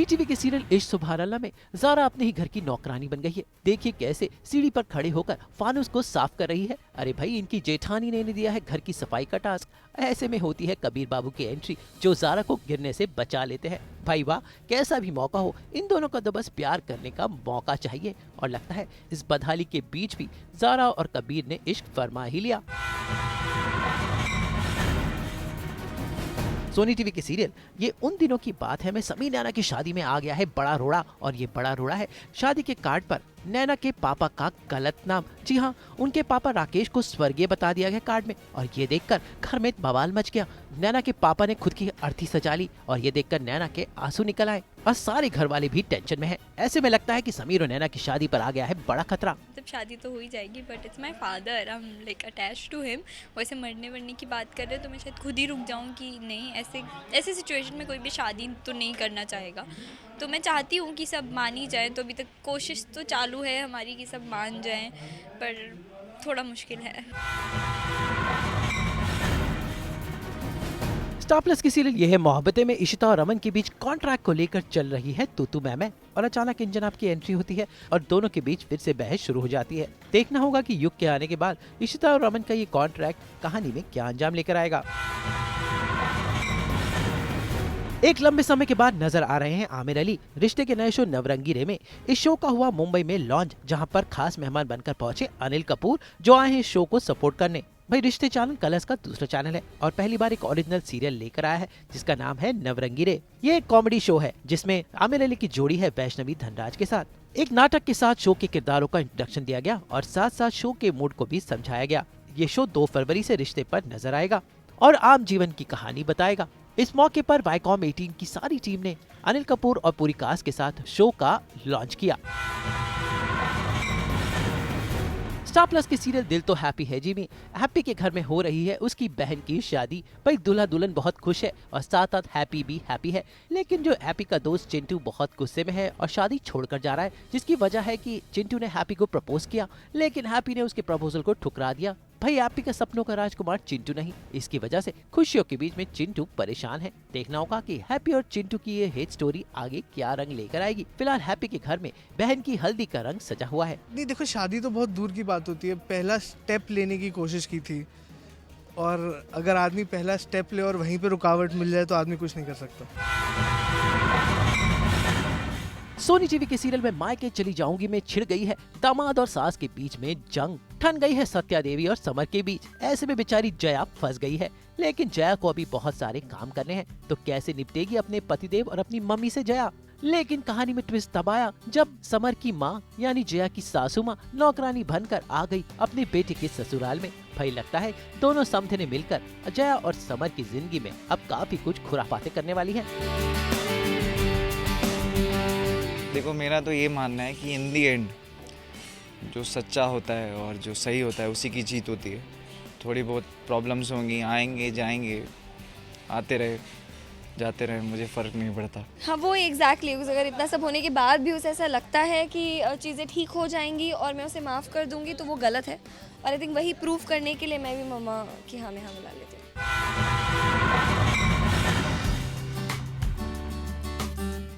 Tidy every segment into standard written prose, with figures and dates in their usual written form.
जी TV के serial इश्क सुबहान अल्लाह में ज़ारा अपने ही घर की नौकरानी बन गई है। देखिए कैसे सीढ़ी पर खड़े होकर फानुस को साफ कर रही है। अरे भाई, इनकी जेठानी ने दिया है घर की सफाई का टास्क। ऐसे में होती है कबीर बाबू की एंट्री, जो ज़ारा को गिरने से बचा लेते हैं। भाई वाह, कैसा भी मौका हो, इन दोनों को तो बस प्यार करने का मौका चाहिए। और लगता है इस बदहाली के बीच भी ज़ारा और कबीर ने इश्क फरमा ही लिया। सोनी टीवी के सीरियल ये उन दिनों की बात है, मैं समीर नैना की शादी में आ गया है बड़ा रोड़ा। और ये बड़ा रोड़ा है शादी के कार्ड पर नैना के पापा का गलत नाम। जी हाँ, उनके पापा राकेश को स्वर्गीय बता दिया गया कार्ड में। और ये देखकर घर में बवाल मच गया। नैना के पापा ने खुद की अर्थी सजा ली और ये देखकर नैना के आंसू निकल आए और सारे घर वाले भी टेंशन में हैं। ऐसे में लगता है कि समीर और नैना की शादी पर आ गया है बड़ा खतरा। जब शादी तो हो ही जाएगी, but it's my father, I am like attached to him. वैसे मरने वरने की बात कर रहे तो मैं शायद खुद ही रुक जाऊँ कि नहीं, ऐसे सिचुएशन में कोई भी शादी तो नहीं करना चाहेगा। तो मैं चाहती हूँ कि सब मान ही जाएं। तो अभी तक कोशिश तो चालू है हमारी कि सब मान जाएं, पर थोड़ा मुश्किल है। स्टार प्लस की सीरियल ये है मोहब्बतें में इशिता और रमन के बीच कॉन्ट्रैक्ट को लेकर चल रही है तू मैं। और अचानक इन जनाब की एंट्री होती है और दोनों के बीच फिर से बहस शुरू हो जाती है। देखना होगा कि युग के आने के बाद इशिता और रमन का ये कॉन्ट्रैक्ट कहानी में क्या अंजाम लेकर आएगा। एक लंबे समय के बाद नजर आ रहे हैं आमिर अली रिश्ते के नए शो नवरंगी में। इस शो का हुआ मुंबई में लॉन्च, जहां पर खास मेहमान बनकर पहुंचे अनिल कपूर, जो आए हैं शो को सपोर्ट करने। भाई, रिश्ते चैनल कलर्स का दूसरा चैनल है और पहली बार एक ओरिजिनल सीरियल लेकर आया है जिसका नाम है नवरंगी। ये एक कॉमेडी शो है जिसमें आमिर अली की जोड़ी है वैष्णवी धनराज के साथ। एक नाटक के साथ शो के किरदारों का इंट्रोडक्शन दिया गया और साथ साथ शो के मूड को भी समझाया गया। ये शो 2 फरवरी से रिश्ते पर नजर आएगा और आम जीवन की कहानी बताएगा। इस मौके पर वाईकॉम 18 की सारी टीम ने अनिल कपूर और पूरी कास्ट के साथ शो का लॉन्च किया। स्टार प्लस की सीरियल दिल तो हैप्पी है जी में हैप्पी के घर में हो रही है उसकी बहन की शादी। भाई, दूल्हा दुल्हन बहुत खुश है और साथ साथ हैप्पी भी हैप्पी है। लेकिन जो हैप्पी का दोस्त चिंटू बहुत गुस्से में है और शादी छोड़कर जा रहा है, जिसकी वजह है कि चिंटू ने हैप्पी को प्रपोज किया, लेकिन हैप्पी ने उसके प्रपोजल को ठुकरा दिया। भाई, हैप्पी का सपनों का राजकुमार चिंटू नहीं। इसकी वजह से खुशियों के बीच में चिंटू परेशान है। देखना होगा कि हैप्पी और चिंटू की ये हिट स्टोरी आगे क्या रंग लेकर आएगी। फिलहाल हैप्पी के घर में बहन की हल्दी का रंग सजा हुआ है। नहीं देखो, शादी तो बहुत दूर की बात होती है। पहला स्टेप लेने की कोशिश की थी और अगर आदमी पहला स्टेप ले और वहीं पे रुकावट मिल जाए तो आदमी कुछ नहीं कर सकता। सोनी टीवी के सीरियल में मायके चली जाऊंगी में छिड़ गई है दामाद और सास के बीच में जंग। ठन गई है सत्या देवी और समर के बीच। ऐसे में बेचारी जया फंस गई है, लेकिन जया को अभी बहुत सारे काम करने हैं। तो कैसे निपटेगी अपने पतिदेव और अपनी मम्मी से जया। लेकिन कहानी में ट्विस्ट तब आया जब समर की माँ यानी जया की सासू माँ नौकरानी बनकर आ गई अपने बेटे के ससुराल में। भाई, लगता है दोनों समधे ने मिलकर जया और समर की जिंदगी में अब काफी कुछ खुराफाते करने वाली है। देखो, मेरा तो ये मानना है कि इन दी एंड जो सच्चा होता है और जो सही होता है उसी की जीत होती है। थोड़ी बहुत प्रॉब्लम्स होंगी, आएंगे जाएंगे, आते रहे जाते रहे, मुझे फ़र्क नहीं पड़ता। हाँ, वो एग्जैक्टली अगर इतना सब होने के बाद भी उसे ऐसा लगता है कि चीज़ें ठीक हो जाएंगी और मैं उसे माफ़ कर दूंगी, तो वो गलत है। और आई थिंक वही प्रूफ करने के लिए मैं भी मम्मा की हाँ में हाँ मिला लेती हूँ।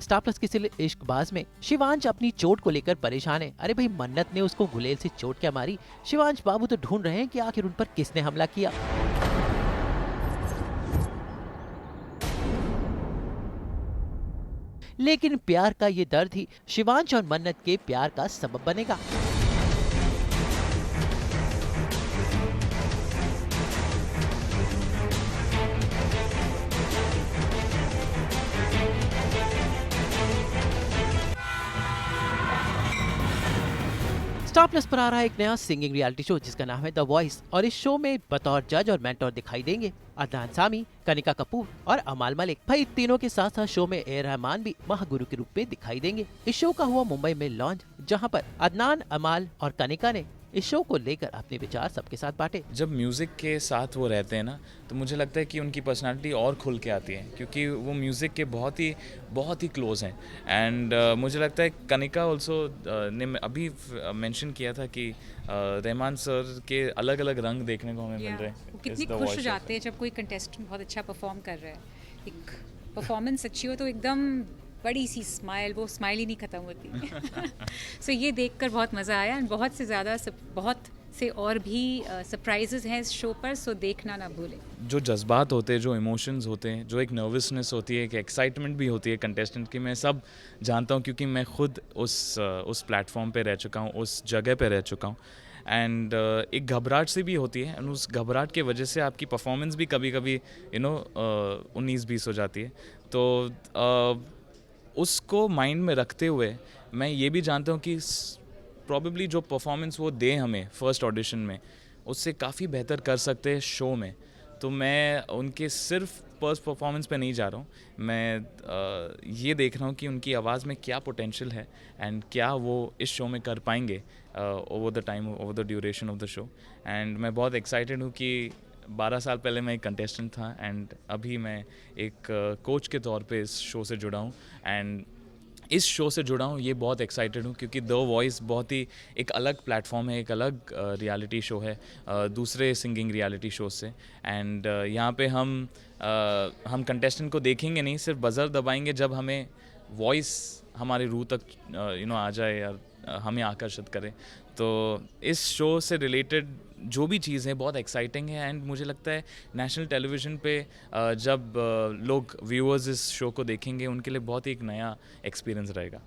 स्टार प्लस की सीरियल इश्कबाज में शिवांश अपनी चोट को लेकर परेशान है। अरे भाई, मन्नत ने उसको गुलेल से चोट क्या मारी। शिवांश बाबू तो ढूंढ रहे हैं कि आखिर उन पर किसने हमला किया। लेकिन प्यार का ये दर्द ही शिवांश और मन्नत के प्यार का सबब बनेगा। स्टार प्लस पर आ रहा है एक नया सिंगिंग रियलिटी शो जिसका नाम है द वॉइस। और इस शो में बतौर जज और मेंटोर दिखाई देंगे अदनान सामी, कनिका कपूर और अमाल मलिक। भाई, तीनों के साथ साथ शो में ए रहमान भी महागुरु के रूप में दिखाई देंगे। इस शो का हुआ मुंबई में लॉन्च, जहां पर अदनान, अमाल और कनिका ने इस शो को लेकर अपने विचार सबके साथ बांटे। जब म्यूज़िक के साथ वो रहते हैं ना, तो मुझे लगता है कि उनकी पर्सनालिटी और खुल के आती है, क्योंकि वो म्यूज़िक के बहुत ही क्लोज हैं। एंड मुझे लगता है कनिका ऑल्सो ने अभी मेंशन किया था कि रहमान सर के अलग अलग रंग देखने को हमें मिल रहे हैं। कितनी खुश हो जाते हैं जब कोई कंटेस्टेंट बहुत अच्छा परफॉर्म कर रहा है। एक परफॉर्मेंस अच्छी हो तो एकदम बड़ी सी स्माइल, वो स्माइल ही नहीं ख़त्म होती। सो ये देखकर बहुत मज़ा आया एंड बहुत से ज़्यादा बहुत से और भी सरप्राइजेस हैं इस शो पर, सो देखना ना भूलें। जो जज्बात होते हैं, जो इमोशंस होते हैं, जो एक नर्वसनेस होती है, एक एक्साइटमेंट भी होती है कंटेस्टेंट की, मैं सब जानता हूँ क्योंकि मैं खुद उस प्लेटफॉर्म पे रह चुका हूँ, उस जगह पे रह चुका हूँ। एंड एक घबराहट सी भी होती है एंड उस घबराहट की वजह से आपकी परफॉर्मेंस भी कभी कभी 19-20 हो जाती है। तो उसको माइंड में रखते हुए मैं ये भी जानता हूँ कि प्रॉबेबली जो परफॉर्मेंस वो दें हमें फर्स्ट ऑडिशन में, उससे काफ़ी बेहतर कर सकते हैं शो में। तो मैं उनके सिर्फ फर्स्ट परफॉर्मेंस पे नहीं जा रहा हूँ, मैं ये देख रहा हूँ कि उनकी आवाज़ में क्या पोटेंशियल है एंड क्या वो इस शो में कर पाएंगे over the time, over the duration of the show. And मैं बहुत एक्साइटेड हूँ कि 12 साल पहले मैं एक कंटेस्टेंट था एंड अभी मैं एक कोच के तौर पे इस शो से जुड़ा हूँ एंड इस शो से जुड़ा हूँ, ये बहुत एक्साइटेड हूँ क्योंकि द वॉइस बहुत ही एक अलग प्लेटफॉर्म है, एक अलग रियलिटी शो है दूसरे सिंगिंग रियलिटी शो से। एंड यहाँ पे हम कंटेस्टेंट को देखेंगे नहीं, सिर्फ बज़र दबाएंगे जब हमें वॉइस हमारी रूह तक आ जाए या हमें आकर्षित करे। तो इस शो से रिलेटेड जो भी चीज़ है बहुत एक्साइटिंग है एंड मुझे लगता है नेशनल टेलीविज़न पे जब लोग व्यूअर्स इस शो को देखेंगे उनके लिए बहुत ही एक नया एक्सपीरियंस रहेगा।